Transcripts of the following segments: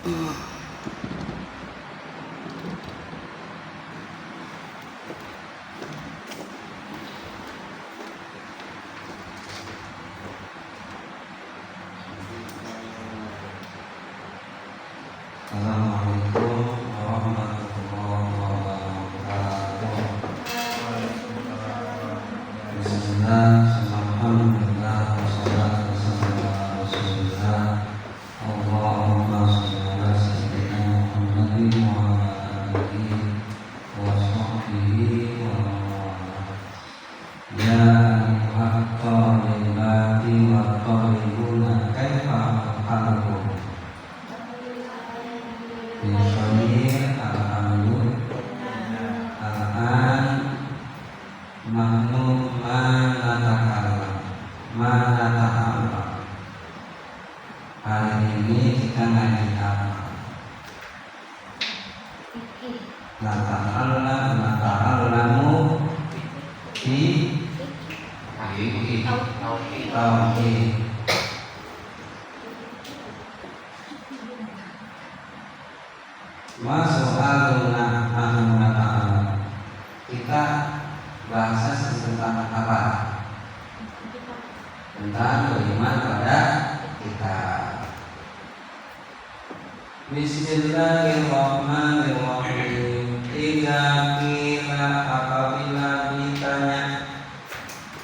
Assalamualaikum warahmatullahi wabarakatuh. Bismillah, alhamdulillah, wassalatu wassalamu ala rasulillah. Allahumma shalli ala sayyidina Muhammadin wa ala alihi wa sahbihi wa man. Ya ayyuhat thalibati wa thalibuna kaifa halukum. Bismillahirrahmanirrahim. Al-an nahnu manatakallam. Hari ini kita ngaji apa? Nata'allamu fi tauhid. Masu'aluna anna ta'ala. Kita bahasa tentang apa? Tentang beriman pada kita. Bismillahirrahmanirrahim. Idza qila, apabila ditanya.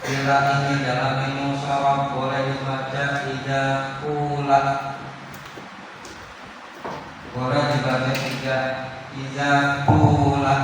Qila ini dalam ilmu sharaf boleh dibaca idza qula. Boleh dibaca tiga. Idza qula.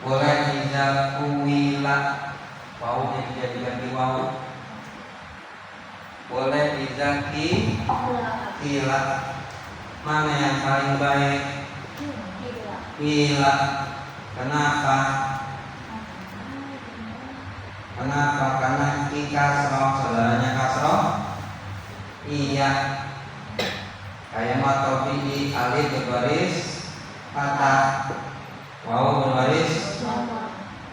Boleh idza qila. Wau dijadikan di wau. Boleh idza qila. Mana yang paling baik? Qila. Kenapa? Karena ki kasroh, saudaranya kasroh. Iya. Kayak matofi alif berbaris fathah, wawu berbaris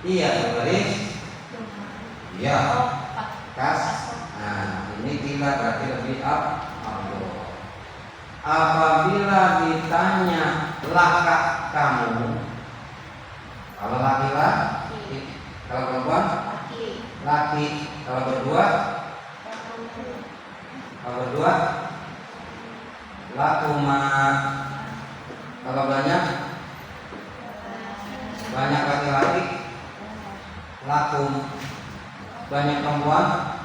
iya berbaris iya kas. Nah ini kita berarti lebih abdul. Apabila ditanya laka kamu, kalau laki-laki, kalau perempuan laki, kalau berdua lakuma. Kalau banyak laki-laki lakum. Banyak perempuan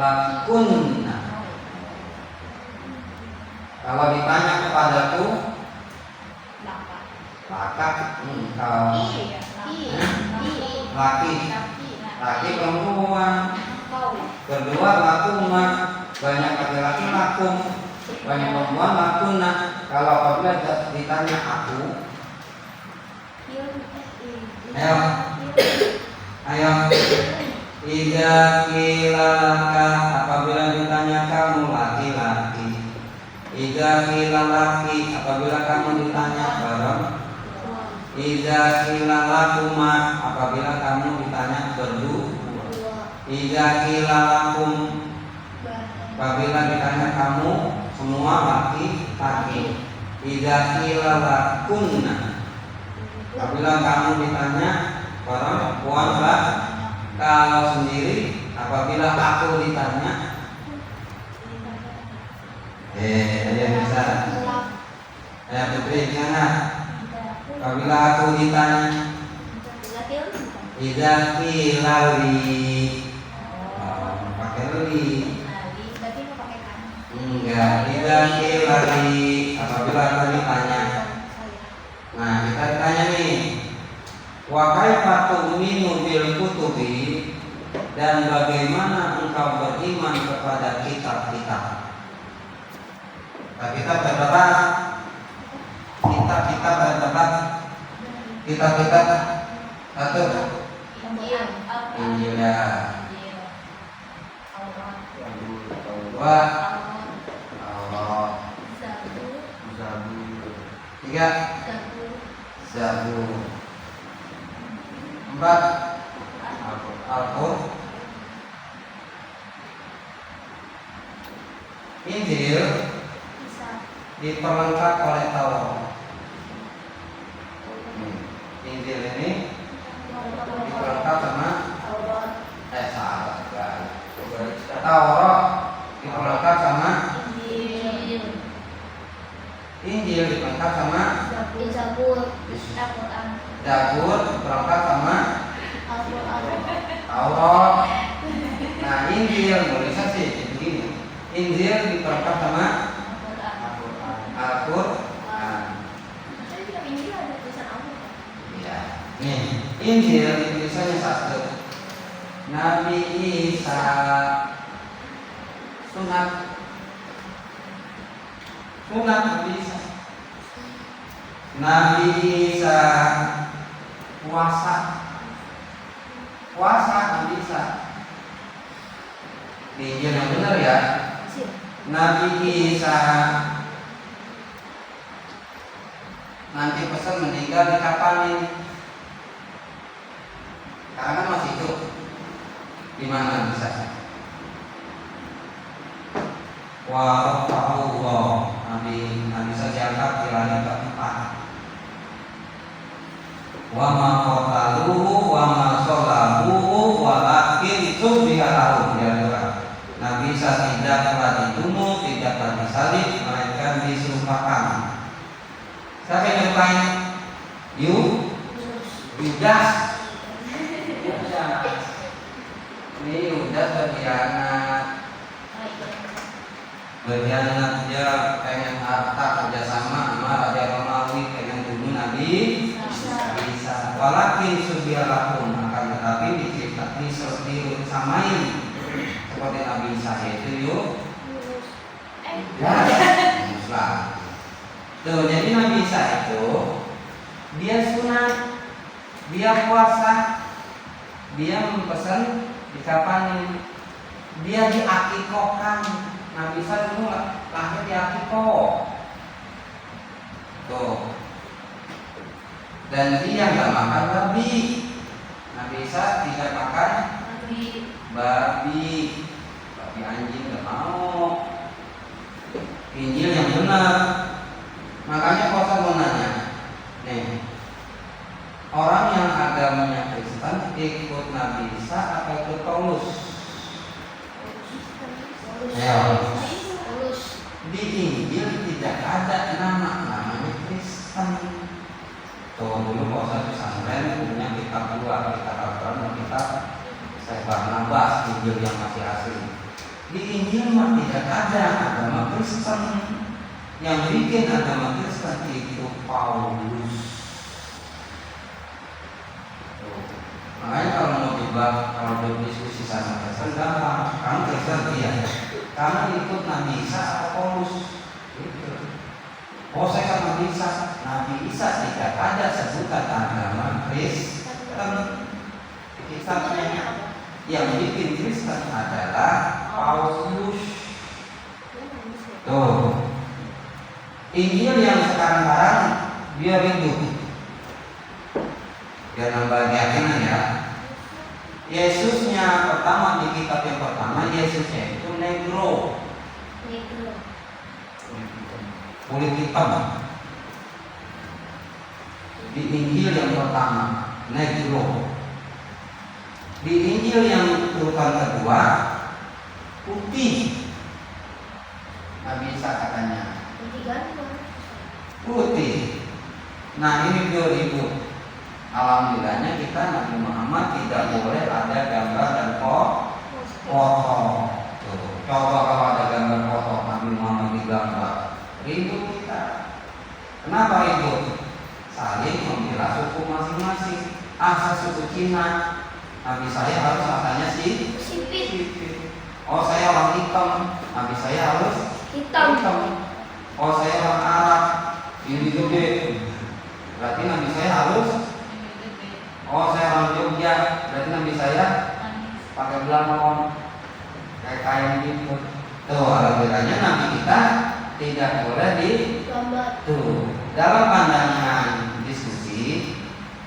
lakunna. Kalau ditanya kepadaku laka. Kalau laki perempuan. Kedua lakuma. Banyak laki-laki lakum. Banyak perempuan lakunna. Kalau apabila ditanya aku, ayo idza qila laka, apabila ditanya kamu laki-laki. Idza qila laki, apabila kamu ditanya bareng. Idza qila lakuma, apabila kamu ditanya berdua. Idza qila lakum, apabila ditanya kamu semua laki-laki. Idza qila lakunna, apabila kamu ditanya perempuan lah. Kalau sendiri, apabila aku ditanya, bisa. Putri jangan. Apabila aku ditanya, idza qila li, pakai li. Enggak, idza qila li, apabila aku ditanya. Nah, kita ditanya nih, wa kaifa tu'minu bil kutubi, dan bagaimana engkau beriman kepada kitab-kitab. Kitab terberat. Kitab-kitab terberat. Kitab-kitab satu Injil ya. Dua Allah. Tiga Zabur. Empat Al-Qur'an. Injil diperlengkap oleh Taurat. Injil ini diperlengkap sama Taurat diperlengkap sama Injil diperlengkap sama Zabur diperlengkap sama Taurat. Nah, Injil nulisnya sih begini. Injil diperlengkap sama Al-Qur'an. Ya. Nih, Injil tulisannya satu. Nabi Isa sunat Nabi Isa. Nabi Isa puasa Nabi Isa. Injil yang benar ya. Nabi Isa nanti pesan meninggal dikapanin. Karena masih hidup. Di mana bisa? Wa Allah Nabi Isa diangkat di langit keempat. Wa ma qataluhu wa ma salabuhu walakin subbiha lahu ya Tuhan. Nabi Isa tidak telah dibunuh, tidak telah disalib, melainkan disumpahkan. Siapa yang nyumpahin? Yudas. Ini Yudas berkhianat, dia pengen harta kerjasama sama Raja Romawi, pengen bunuh Nabi Isa. Walakin subialakum, akan tetapi disamain seperti Nabi Isa itu Muslim. Tuh, jadi Nabi Isa itu dia sunat, dia puasa, dia mempesan dikapanin, dia diakikohkan. Nabi Isa dulu lahir di akikoh. Tuh. Dan dia nggak makan babi. Nabi Isa tidak makan babi anjing nggak mau. Injil yang benar. Makanya kalau saya mau nanya, nih, orang yang agamanya Kristen ikut Nabi Isa atau ikut Paulus? Di Injil tidak ada namanya Kristen. Tuh dulu kalau saya pesantren punya kitab dua, kitab Al-Quran dan kitab Syekh Barnabas, Injil yang masih asli. Di Injil mah tidak ada agama Kristen. Yang bikin agama Kristen itu Paulus. Makanya kalau mau diskusi sama Kristen, gampang. Kamu Kristen iya. Kamu ikut Nabi Isa atau Paulus? Oh, saya kan Nabi Isa. Nabi Isa tidak ada sebutan agama Kristen. Kitabnya yang bikin Kristen adalah Paulus. Tuh. Injil yang sekarang dia rindu. Dia nambah keyakinan ya. Yesusnya pertama di kitab yang pertama, Yesusnya itu negro. Kulit hitam. Di Injil yang pertama, negro. Di Injil yang urutan kedua, putih. Nabi Isa katanya putih. Nah, ini 2000. Alhamdulillahnya kita Nabi Muhammad tidak boleh ada gambar dan foto. Coba kalau ada gambar foto Nabi Muhammad digambar, ribut kita. Kenapa ribut? Saling membela suku masing-masing. Saya suku Cina, Nabi saya harus rasanya sipit. Oh, saya orang hitam, Nabi saya harus hitam. Oh, saya orang Arab, ini gede, berarti Nabi saya harus. Oh, saya orang Jogja, berarti Nabi saya pakai belangkon, kayak kain gitu. Tuh, alhamdulillahnya Nabi kita tidak boleh digambar. Tuh, dalam pandangan diskusi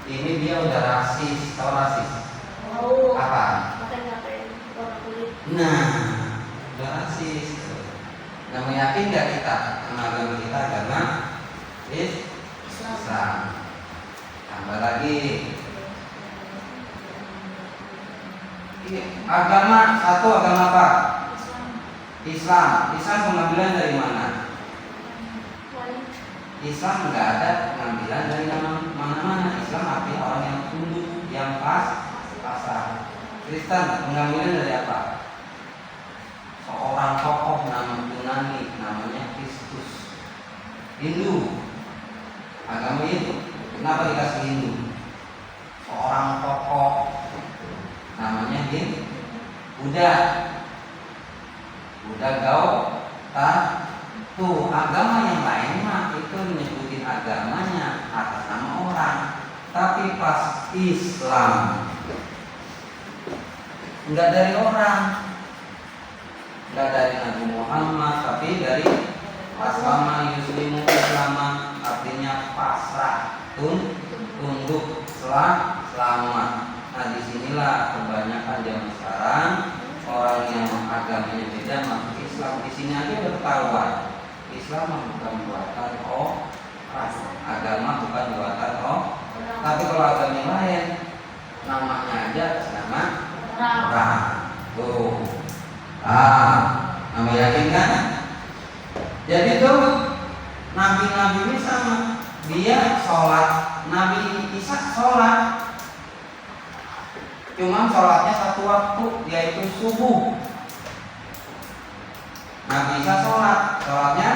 ini dia udah rasis, tahu rasis? Oh. Apa? Nah, udah rasis. Nah, meyakin nggak kita agama kita agama Islam? Tambah lagi agama satu, agama apa? Islam. Islam pengambilan dari mana? Islam nggak ada pengambilan dari mana-mana. Islam artinya orang yang tunduk, yang pasrah. Kristen pengambilan dari apa? Seorang tokoh nama Yunani namanya Kristus. Hindu agama itu kenapa dikasih Hindu? Seorang tokoh namanya Buddha. Buddha tuh agama yang lain mah itu menyebutin agamanya atas nama orang. Tapi pas Islam enggak dari orang, enggak dari Nabi Muhammad, tapi dari aslama yuslimu islama, artinya pasrah, tunduk, selamat. Nah, disinilah kebanyakan zaman sekarang orang yang agamanya beda masuk Islam. Di sini aja bertaruhan Islam bukan buatan agama bukan buatan tapi kalau agama yang lain namanya aja nama orang. Tuh, nama yakin kan? Jadi tuh nabi-nabi ini sama, dia sholat, Nabi Isa sholat, cuman sholatnya satu waktu yaitu subuh. Nabi Isa sholatnya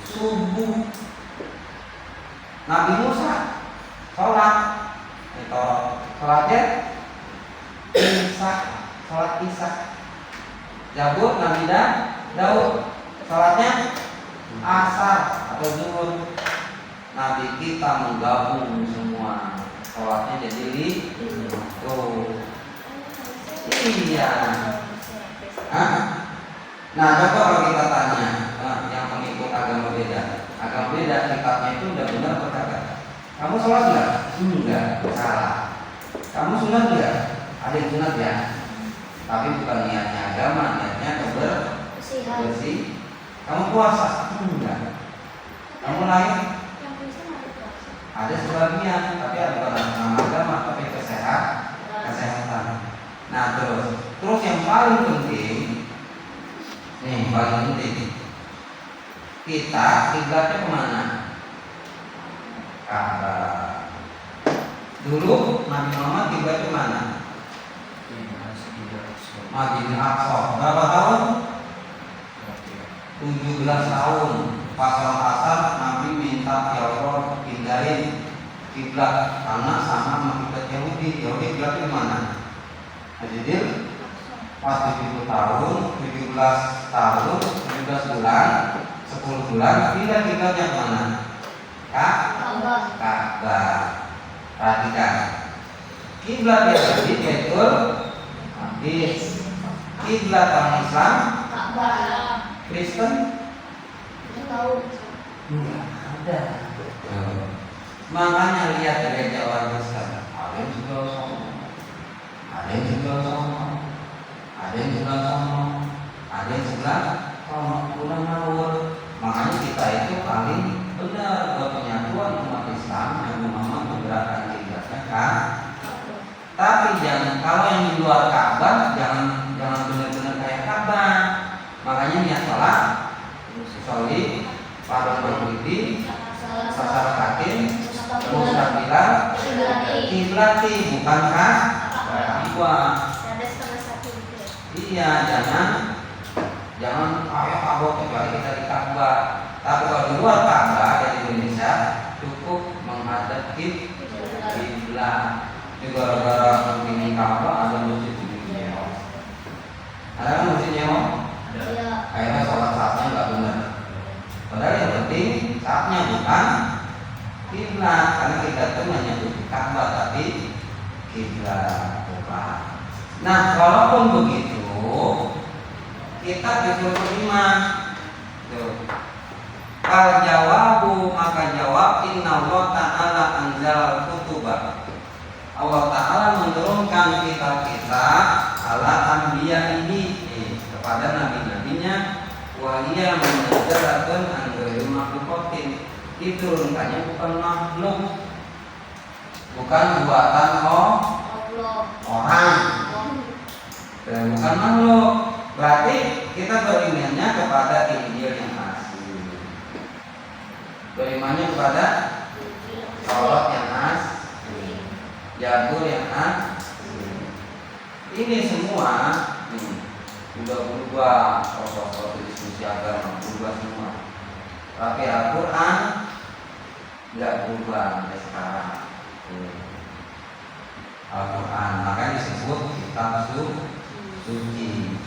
subuh. Nabi Musa sholatnya sholat Isya. Zabur Nabi Daud sholatnya asar atau zuhur. Nabi kita menggabung semua sholatnya jadi tuh. Iya. Nah, coba kalau kita tanya yang pengikut agama beda kitabnya itu udah benar atau kagak? Kamu sholat nggak? Enggak, salah. Kamu sunat nggak? Ada yang sunat ya, tapi bukan niatnya agama, niatnya bersih. Kamu puasa? Enggak. Kamu lain? Ada sebagian, tapi bukan nama agama, tapi kesehatan. Nah, terus yang paling penting, kita kiblatnya kemana? Ka'bah. Dulu Nabi Muhammad kiblatnya kemana? Madinah Aqsa. Berapa tahun? 17 tahun. Pasal Nabi minta ya Allah pindahin kiblat karena sama kiblat Yahudi. Yahudi kiblatnya kemana? Jadi pas 70 tahun, 17 bulan, 10 bulan, pindah kiblatnya kemana? Ka'bah. Perhatikan, kiblat Yahudi Baitul Maqdis, kiblat orang Islam Kristen nggak ada. Makanya lihat gereja orang Kristen, ada yang juga sombong, ada yang sebelah sombong, ada yang sebelah kurang ngawur. Makanya kita itu paling benar buat penyatuan umat Islam yang Muhammad menggerakkan kiblatnya kan. Tapi jangan, kalau yang di luar Ka'bah jangan benar-benar kayak Ka'bah. Makanya niat sholat, sholli, pada maghribi, sasar katin, mustaqbilan, kiblati, bukan Ka'bah. Iya, jangan kayak Ka'bah kecuali kita di Ka'bah. Tapi kalau di luar Ka'bah dari Indonesia cukup menghadap kiblat. Itu gara-gara ini Ka'bah ada masjid di Nyewa. Ada kan masjid Nyewa? Akhirnya sholat saatnya nggak benar. Padahal yang penting saatnya bukan kiblat, karena kita itu menyebut Ka'bah tapi kiblat bukan. Nah, walaupun begitu kita disuruh terima. Al jawabu, maka jawab inna Allah ta'ala anzal kutubah. Allah ta'ala menurunkan kitab-kitab ala anbiya ini kepada nabi-nabinya Wahia munazzalatun an ghairi makhluqatin. Diturunkannya bukan makhluk, bukan buatan orang, dan bukan makhluk. Berarti kita berimannya kepada Injil yang asli, berimannya kepada Taurat yang asli, Zabur yang asli. Ini semua sudah berubah, proses diskusi agama berubah semua. Tapi Al-Quran nggak berubah sampai sekarang. Al-Quran makanya disebut kitab suci.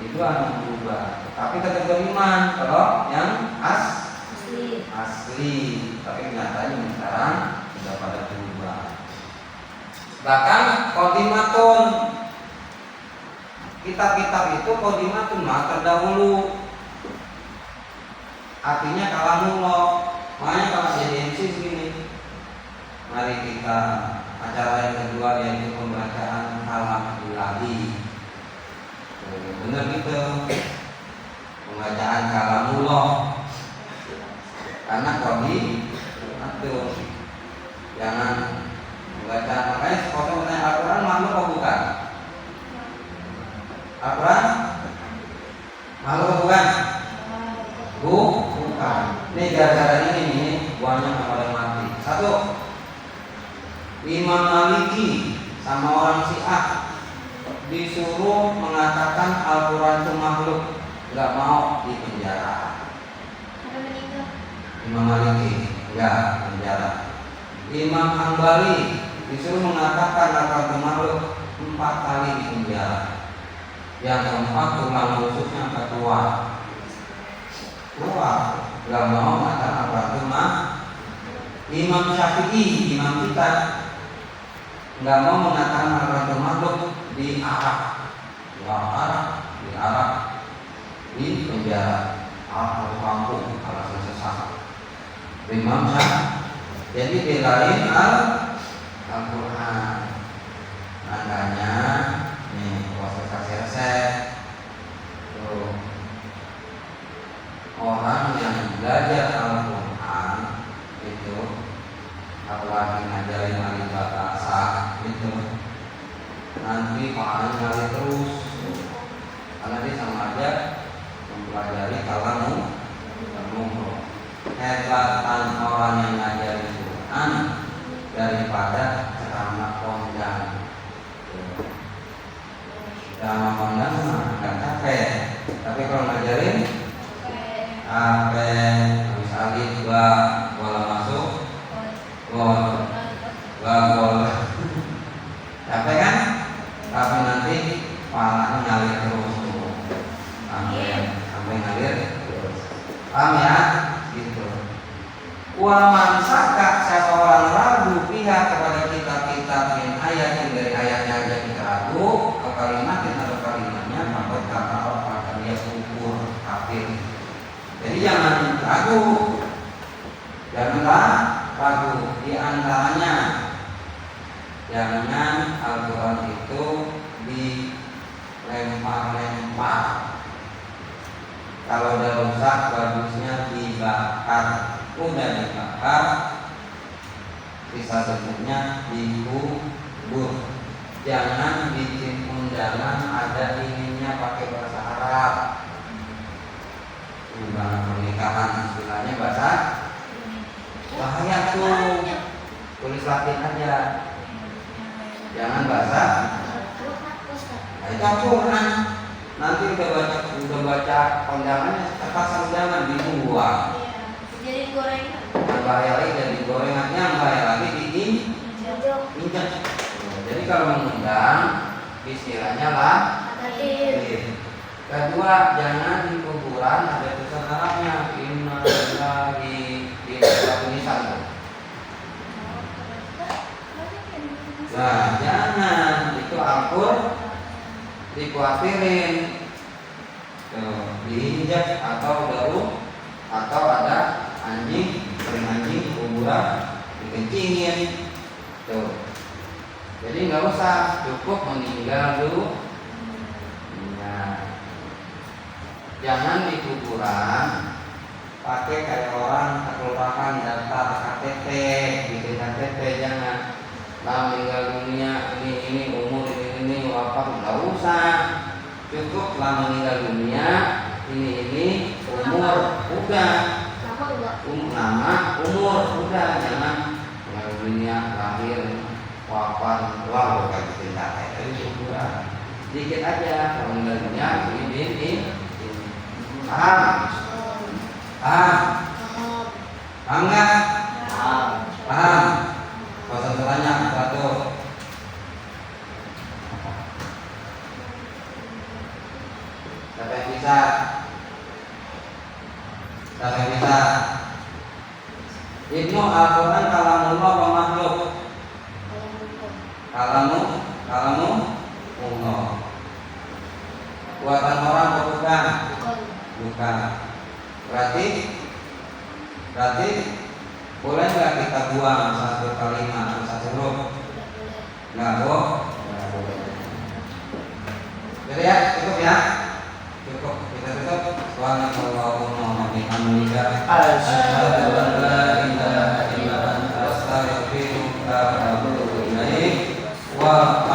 Itu anu berubah. Tapi tetap beriman kalau yang asli. Tapi kenyataannya sekarang sudah pada berubah. Bahkan qodimatun, kitab-kitab itu qodimatun mah terdahulu. Artinya kalamullah. Makanya kalau jadi MC begini, mari kita acara yang kedua yaitu pembacaan kalam ilahi. Benar gitu, pembacaan kalamullah. Karena qodimatun, jangan membaca. Makanya kalau bertanya Al-Quran makhluk atau bukan? Al-Quran makhluk atau bukan? Bukan. Ini gara-gara ini nih buahnya kepada mati. Satu, Imam Maliki sama orang Syiah disuruh mengatakan Al-Quran itu makhluk, nggak mau dipenjara. Imam Maliki nggak penjara. Imam Hambali disuruh mengatakan Al-Quran itu makhluk, 4 kali dipenjara. Yang keempat tulang rusuknya ketua. Gak mau mengatakan apa itu mah. Imam Syafi'i, imam kita, gak mau mengatakan apa itu makhluk, di Arab, di penjara, atau kampung alasan sesat. Imam Syafi'i, jadi belain Al-Quran. Makanya nih proses kasih resep. Orang yang belajar Al-Quran itu, apalagi ngajarin ahli bahasa itu, nanti pahalanya ngalir terus, karena dia sama aja mempelajari kalam hebatan orang yang ngajarin Quran daripada ceramah kondang. Ceramah kondang nggak capek, tapi kalau ngajarin habis alif bola masuk gol capek kan? Tapi nanti pahalanya ngalir terus sampai ngalir terus. Paham ya? Gitu. Wa man saka, siapa orang ragu pihak kepada kitab-kitab yang ayat yang dari ayatnya aja kita ragu ke kalimatin atau kalimatnya, maka kata orang dia kufur kafir. Jadi jangan ragu, janganlah ragu. Di antaranya, jangan Al-Quran itu dilempar-lempar. Kalau udah rusak, bagusnya dibakar. Udah dibakar, sisa sebutnya dikubur. Jangan bikin undangan ada ininya pakai bahasa Arab. Undangan pernikahan istilahnya bahasa bahaya tuh, tulis Latin aja, jangan bahasa. Itu Al-Quran. Nanti udah baca kondangannya, terpaksa undangan dibuang. Jadi gorengan. Yang bahaya lagi jadi gorengannya, yang bahaya lagi injak. Jadi kalau mengundang istilahnya lah. Kedua, jangan di kuburan ada tulisan Arabnya inna lillahi di tulisan. Nah, jangan itu Al-Quran dikhawatirin diinjak atau ada anjing, sering anjing kuburan dikencingin tuh. Jadi nggak usah, cukup meninggal dulu. Nah, Jangan di kuburan pakai kayak orang kelurahan daftar KTP, bikin KTP, jangan. Lah meninggal dunia ini umur ini wafat, nggak usah. Cukup lah meninggal dunia ini umur udah. Nama umur udah, jangan meninggal dunia lahir wafat wah bukan bikin KTP itu kuburan. Dikit aja kalau meninggal dunia ini. Paham? Paham? Paham nggak? Paham? Pasal tanya satu. Siapa yang bisa? Siapa yang bisa? Ibnu Al-Quran kalamullah wa makhluk. Kalamu Allah. Buatan orang atau bukan? Bukan. Berarti boleh nggak kita buang satu kalimat atau satu huruf? Nggak boleh. Jadi ya, cukup ya. Cukup. Kita tutup. Subhanallahumma wa bihamdika asyhadu an la ilaha illa anta astaghfiruka wa atubu ilaik. Wa